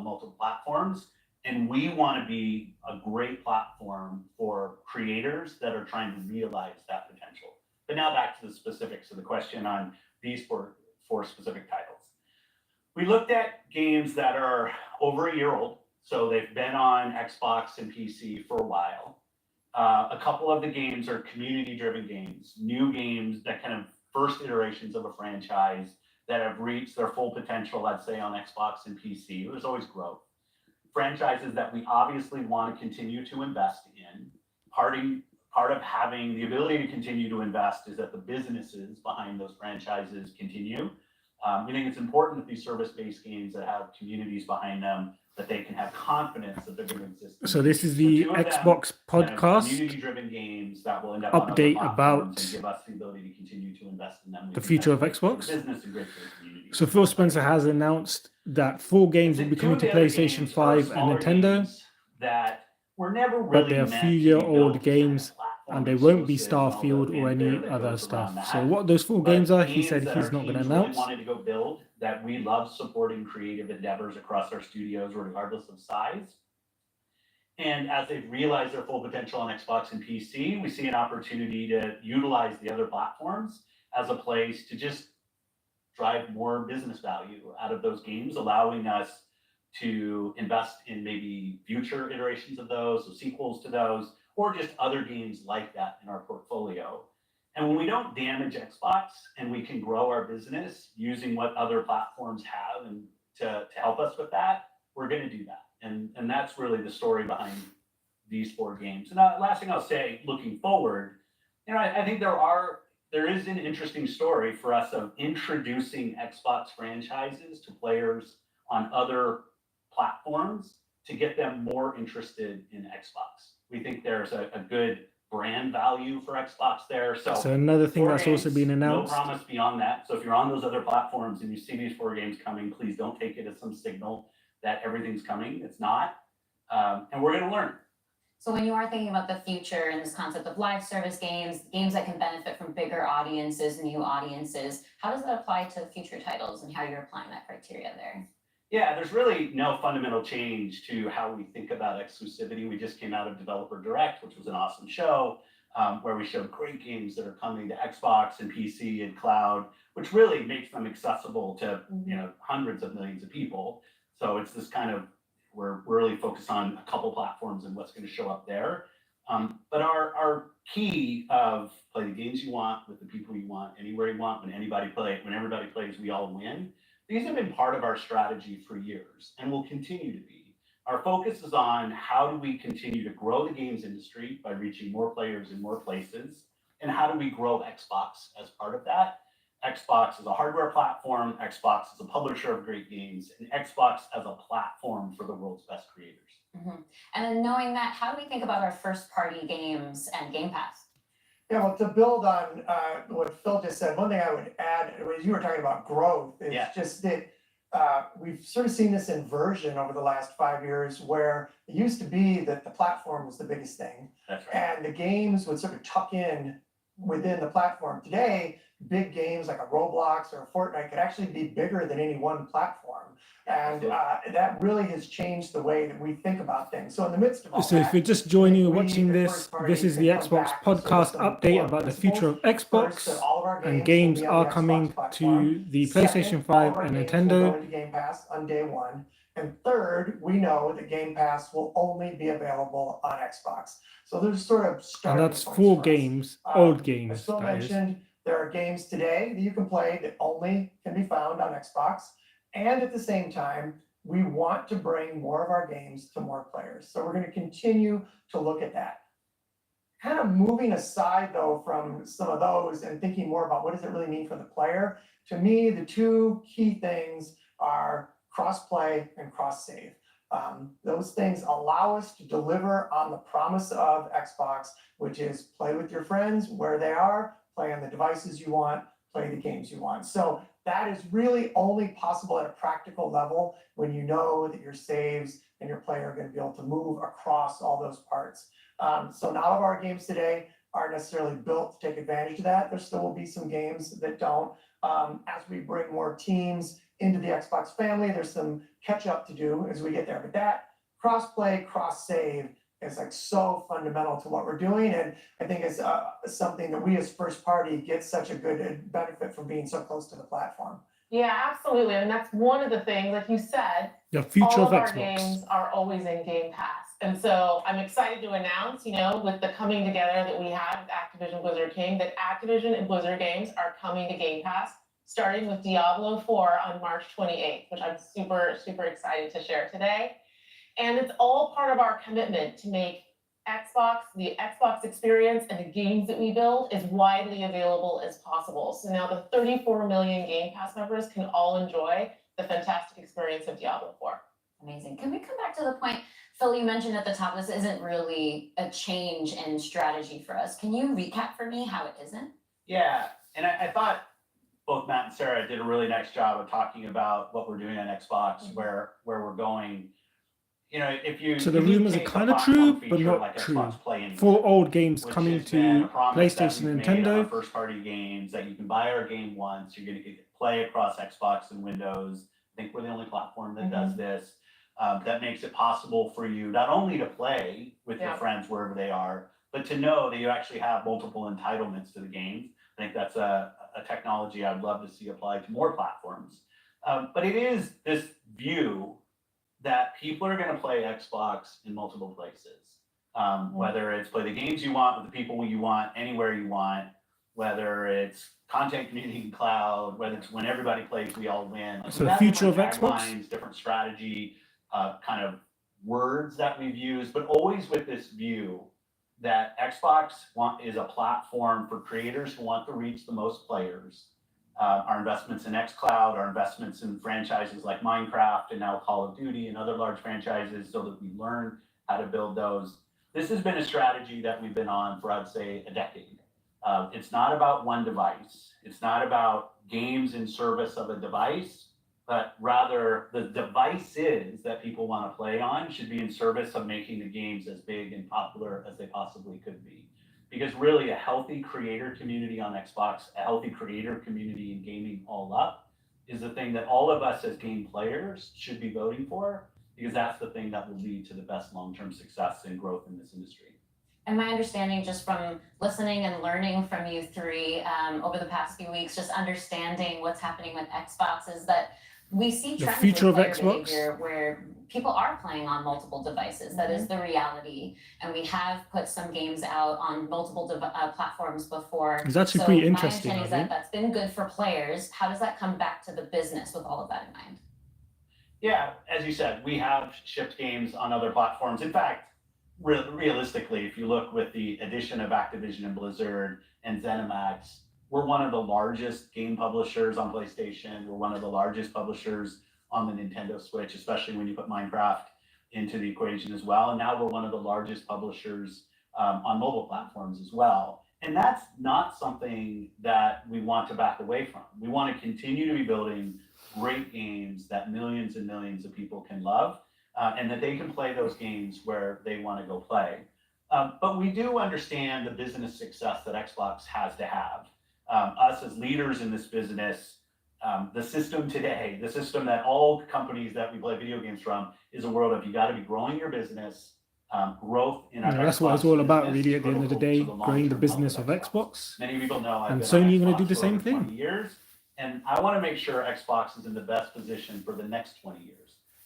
on multiple platforms. And we want to be a great platform for creators that are trying to realize that potential. But now back to the specifics of the question on these four specific titles. We looked at games that are over a year old, so they've been on Xbox and PC for a while. A couple of the games are community-driven games, new games that kind of first iterations of a franchise that have reached their full potential, let's say on Xbox and PC. There's always growth. Franchises that we obviously want to continue to invest in. Part of having the ability to continue to invest is that the businesses behind those franchises continue. We think it's important that these service-based games that have communities behind them, that they can have confidence that they're going to exist. So this is the Xbox podcast community-driven games that will end up update about and give us the ability to continue to invest in them. The future of Xbox. Business and great for the community. So Phil Spencer has announced that 4 games will be coming to PlayStation 5 and Nintendo, that were never really but they're few-year-old games and they won't be Starfield or any other stuff. So what those 4 games are, he said he's not going to announce. Wanted to go build that we love supporting creative endeavors across our studios, regardless of size. And as they've realized their full potential on Xbox and PC, we see an opportunity to utilize the other platforms as a place to just drive more business value out of those games, allowing us to invest in maybe future iterations of those, so sequels to those, or just other games like that in our portfolio. And when we don't damage Xbox and we can grow our business using what other platforms have and to help us with that, we're going to do that. And that's really the story behind these 4 games. And last thing I'll say, looking forward, I think there is an interesting story for us of introducing Xbox franchises to players on other platforms to get them more interested in Xbox. We think there's a good brand value for Xbox there. So another thing that's also been announced. No promise beyond that. So if you're on those other platforms and you see these 4 games coming, please don't take it as some signal that everything's coming. It's not. And we're going to learn. So when you are thinking about the future and this concept of live service games, games that can benefit from bigger audiences, new audiences, how does that apply to future titles and how you're applying that criteria there? Yeah, there's really no fundamental change to how we think about exclusivity. We just came out of Developer Direct, which was an awesome show, where we showed great games that are coming to Xbox and PC and cloud, which really makes them accessible to hundreds of millions of people. So it's this kind of, we're really focused on a couple platforms and what's going to show up there. But our key of play the games you want with the people you want, anywhere you want, when everybody plays, we all win. These have been part of our strategy for years and will continue to be. Our focus is on how do we continue to grow the games industry by reaching more players in more places, and how do we grow Xbox as part of that. Xbox is a hardware platform, Xbox is a publisher of great games, and Xbox as a platform for the world's best creators. Mm-hmm. And then knowing that, how do we think about our first party games and Game Pass? Yeah, well, to build on what Phil just said, one thing I would add, as you were talking about growth, is just that we've sort of seen this inversion over the last 5 years where it used to be that the platform was the biggest thing. That's right. And the games would sort of tuck in within the platform. Today, big games like a Roblox or a Fortnite could actually be bigger than any one platform. And that really has changed the way that we think about things. So in the midst of all So if you're just joining or watching this, this is the Xbox podcast update about the future of Xbox, and games are coming to the PlayStation 5 and Nintendo. Into Game Pass on day 1. And third, we know that Game Pass will only be available on Xbox. So there's sort of starting and that's points 4 for us. games, old games. As Phil That is. mentioned, there are games today that you can play that only can be found on Xbox. And at the same time, we want to bring more of our games to more players. So we're going to continue to look at that. Kind of moving aside, though, from some of those and thinking more about what does it really mean for the player, to me, the 2 key things are cross-play and cross-save. Those things allow us to deliver on the promise of Xbox, which is play with your friends where they are, play on the devices you want, play the games you want. So that is really only possible at a practical level when you know that your saves and your player are going to be able to move across all those parts. So not all of our games today aren't necessarily built to take advantage of that. There still will be some games that don't. As we bring more teams into the Xbox family. There's some catch up to do as we get there, but that cross-play, cross-save is like so fundamental to what we're doing. And I think it's something that we as first party get such a good benefit from being so close to the platform. Yeah, absolutely. And that's one of the things, like you said, The future all of of our Xbox. games are always in Game Pass. And so I'm excited to announce, with the coming together that we have with Activision Blizzard King, that Activision and Blizzard games are coming to Game Pass, starting with Diablo 4 on March 28th, which I'm super, super excited to share today. And it's all part of our commitment to make the Xbox experience and the games that we build as widely available as possible. So now the 34 million Game Pass members can all enjoy the fantastic experience of Diablo 4. Amazing. Can we come back to the point, Phil, you mentioned at the top, this isn't really a change in strategy for us. Can you recap for me how it isn't? Yeah, and I thought both Matt and Sarah did a really nice job of talking about what we're doing on Xbox, where we're going. If you So the if you rumors are take a kind of platform true, but feature not like true. Xbox Play Anywhere, For old games which coming has been a to promise that PlayStation and we've made on our Nintendo, first party games, that you can buy our game once, you're going to play across Xbox and Windows. I think we're the only platform that does this. That makes it possible for you not only to play with your friends wherever they are, but to know that you actually have multiple entitlements to the games. I think that's a technology I'd love to see applied to more platforms. But it is this view that people are going to play Xbox in multiple places. Whether it's play the games you want with the people you want, anywhere you want, whether it's content community and cloud, whether it's when everybody plays, we all win. So the future of Xbox? Taglines, different strategy, kind of words that we've used, but always with this view that Xbox is a platform for creators who want to reach the most players. Our investments in xCloud, our investments in franchises like Minecraft and now Call of Duty and other large franchises, so that we learn how to build those. This has been a strategy that we've been on for, I'd say, a decade. It's not about one device. It's not about games in service of a device, but rather the devices that people want to play on should be in service of making the games as big and popular as they possibly could be. Because really a healthy creator community on Xbox, a healthy creator community in gaming all up, is the thing that all of us as game players should be voting for, because that's the thing that will lead to the best long-term success and growth in this industry. And my understanding, just from listening and learning from you three over the past few weeks, just understanding what's happening with Xbox, is that we see the trends future with of player Xbox, behavior where people are playing on multiple devices. That is the reality. And we have put some games out on multiple platforms before. It's actually pretty interesting. My understanding is that that's been good for players. How does that come back to the business with all of that in mind? Yeah, as you said, we have shipped games on other platforms. In fact, realistically, if you look with the addition of Activision and Blizzard and ZeniMax, we're one of the largest game publishers on PlayStation. We're one of the largest publishers on the Nintendo Switch, especially when you put Minecraft into the equation as well. And now we're one of the largest publishers on mobile platforms as well. And that's not something that we want to back away from. We want to continue to be building great games that millions and millions of people can love, and that they can play those games where they want to go play. But we do understand the business success that Xbox has to have. Us as leaders in this business, the system today, the system that all companies that we play video games from, is a world of you got to be growing your business, growth in our that's what it's all about, really, at the end of the day, growing the business of Xbox. Many people know I've And been Sony on going to Xbox do the for same over 20 thing. years, and I want to make sure Xbox is in the best position for the next 20 years.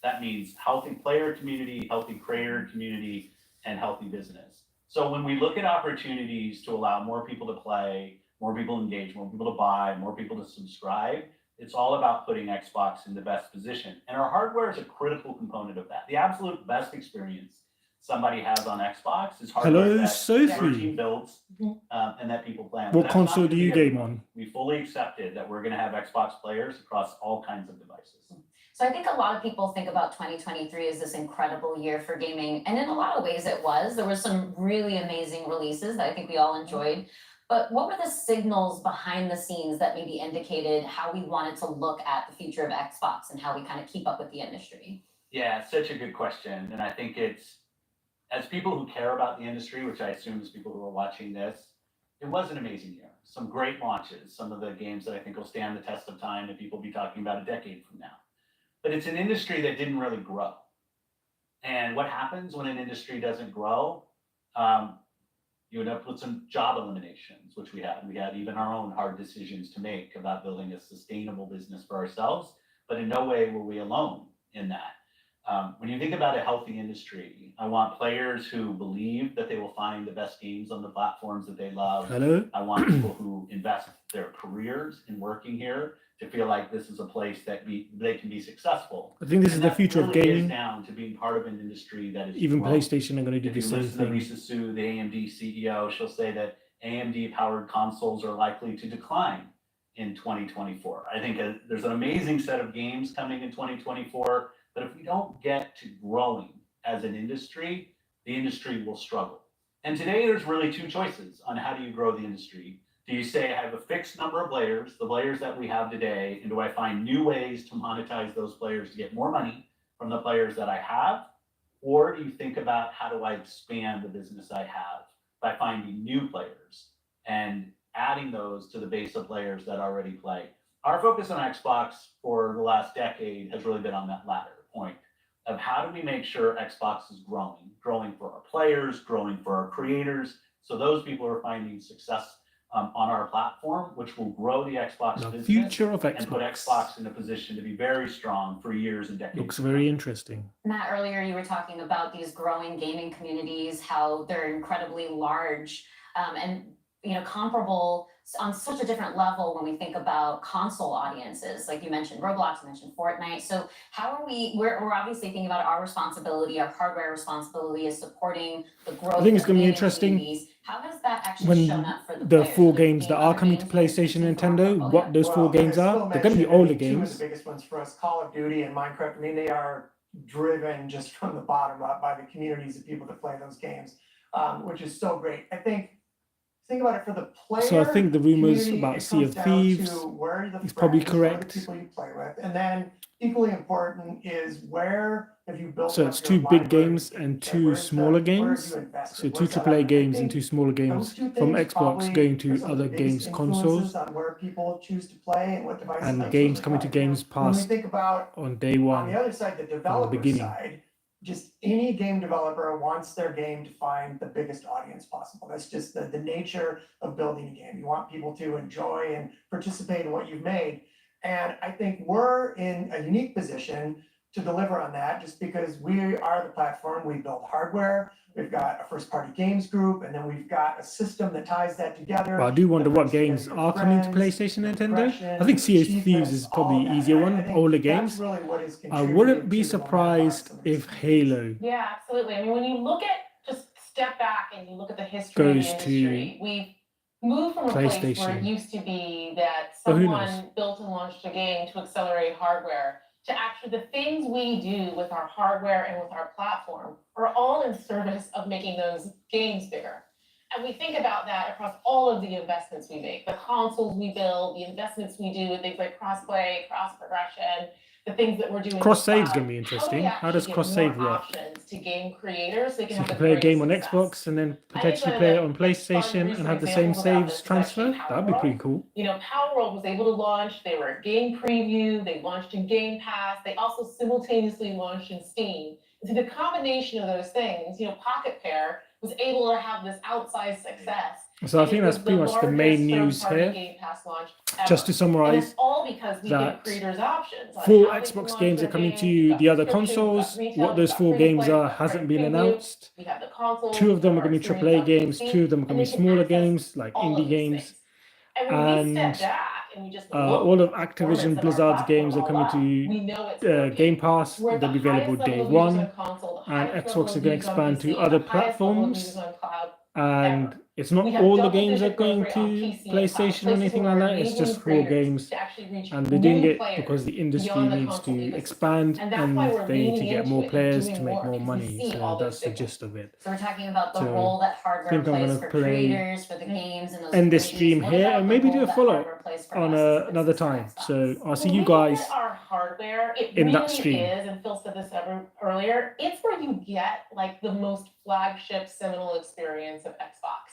That means healthy player community, healthy creator community, and healthy business. So when we look at opportunities to allow more people to play, more people to engage, more people to buy, more people to subscribe, it's all about putting Xbox in the best position. And our hardware is a critical component of that. The absolute best experience somebody has on Xbox is hardware Hello, that Sophie. your team builds and that people play on. What That's not console gonna do be you game everyone. on? We fully accepted that we're going to have Xbox players across all kinds of devices. So I think a lot of people think about 2023 as this incredible year for gaming. And in a lot of ways it was. There were some really amazing releases that I think we all enjoyed. But what were the signals behind the scenes that maybe indicated how we wanted to look at the future of Xbox and how we kind of keep up with the industry? Yeah, such a good question. And I think it's, as people who care about the industry, which I assume is people who are watching this, it was an amazing year. Some great launches, some of the games that I think will stand the test of time and people will be talking about a decade from now. But it's an industry that didn't really grow. And what happens when an industry doesn't grow? You end up with some job eliminations, which we had. We had even our own hard decisions to make about building a sustainable business for ourselves, but in no way were we alone in that. When you think about a healthy industry, I want players who believe that they will find the best games on the platforms that they love. Hello. I want people who invest their careers in working here to feel like this is a place that they can be successful. I think this is And the that future of really is gaming. down to being part of an industry that is Even growing. PlayStation are going to do If the you same listen to thing. Lisa Su, the AMD CEO, she'll say that AMD-powered consoles are likely to decline in 2024. I think there's an amazing set of games coming in 2024, but if we don't get to growing as an industry, the industry will struggle. And today there's really two choices on how do you grow the industry. Do you say I have a fixed number of players, the players that we have today, and do I find new ways to monetize those players to get more money from the players that I have? Or do you think about how do I expand the business I have by finding new players and adding those to the base of players that already play? Our focus on Xbox for the last decade has really been on that latter point of how do we make sure Xbox is growing for our players, growing for our creators, so those people are finding success on our platform, which will grow the Xbox The business future of and put Xbox. Xbox in a position to be very strong for years and decades. Looks very interesting. Matt, earlier you were talking about these growing gaming communities, how they're incredibly large, and comparable on such a different level when we think about console audiences. Like you mentioned Roblox, you mentioned Fortnite. So how are we're obviously thinking about our responsibility, our hardware responsibility is supporting the growth. I think it's of going to be gaming interesting communities. How has that actually when shown up for the the players? 4 Are they games that seeing are other coming to games being PlayStation and exclusive to our Nintendo, portfolio? what those 4 Well, games as are. Phil They're going to be mentioned, I older mean, two of games. the biggest ones for us, Call of Duty and Minecraft. I mean, they are driven just from the bottom up by the communities of people that play those games, which is so great. Think about it for the player. So I think the rumors community, about it Sea comes of down Thieves to where are the is probably friends, where are the correct. people you play with, and then equally important is where have you built So up it's your 2 big library games of and games, 2 where's the- smaller where have games. you invested? So 2 Where's that AAA at? I games and think 2 smaller those games two from things Xbox probably going are to some of other the biggest games consoles influences on where people choose to play and what devices and they games choose to coming to play. Games When we Pass think about on day on 1. the other side, the developer beginning. side, just any game developer wants their game to find the biggest audience possible. That's just the nature of building a game. You want people to enjoy and participate in what you've made. And I think we're in a unique position to deliver on that just because we are the platform. We build hardware. We've got a first party games group, and then we've got a system that ties that together. But I do wonder that what brings together games your are coming to friends, PlayStation and your Nintendo. I progression, think your Sea of Thieves achievements, is all probably of the that. easier I one, think older that's games. really what is I contributing wouldn't be to the momentum surprised of some of these if communities. Halo Yeah, absolutely. I mean, when you look at, just step back and you look at the history of the goes to industry, we've moved from a place where it PlayStation. used to be that But who knows? someone built and launched a game to accelerate hardware, to actually the things we do with our hardware and with our platform are all in service of making those games bigger. And we think about that across all of the investments we make, the consoles we build, the investments we do with things like cross-play, cross-progression, the things that we're doing. with Cross save's cloud. going to be How do we interesting. How does actually give cross more save work? options to game creators so they can So you have can the play a game on greatest Xbox and then I think potentially one of play the it on fun PlayStation and recent have the same examples about saves this is actually transfer. That'd be Power pretty World. cool. You know, Power World was able to launch, they were a game preview, they launched in Game Pass, they also simultaneously launched in Steam. And so the combination of those things, Pocket Pair was able to have this outsized success. So I And think it that's was pretty much the main news third-party here. Game Pass launch Just to ever. And summarize, it's all because we give that creators options. on 4 how they can Xbox launch games are their coming games. to We've got the other subscriptions, we've got consoles. retail, What we've those got 4 free to games play, are we've got hasn't free been preview. announced. We have the consoles. 2 of them we are have going to our be streaming AAA on games, PC, 2 of them are going and to they be can smaller access games like all of indie these games. things. And when we And step back and we just look all of at the Activision performance of our Blizzard's platform games are all coming up, to we know it's working. Game Pass. We're at They'll the be available highest day level of users 1. on console, the And highest Xbox level are of going to users on expand to PC, other the highest level of users platforms. on cloud And ever. it's not We have all the games are double-digit growth going rate on to PC and cloud, PlayStation or places anything where like we're that. It's enabling just 4 creators games. to actually reach And they're doing new it players because the industry beyond the needs console to ecosystem. expand And that's and why we're they need to leaning get into more it and players doing to make more, more because we money. see So all those that's the signals. gist of it. So we're talking about the So, role that I hardware think I'm plays gonna for play- creators, for the games and those end this communities. stream What here about and the maybe role do a that follow hardware plays for on us as a another business for time. Xbox? So I'll see When you we look guys. at our hardware, it in that really stream. is, and Phil said this earlier, it's where you get like the most flagship seminal experience of Xbox.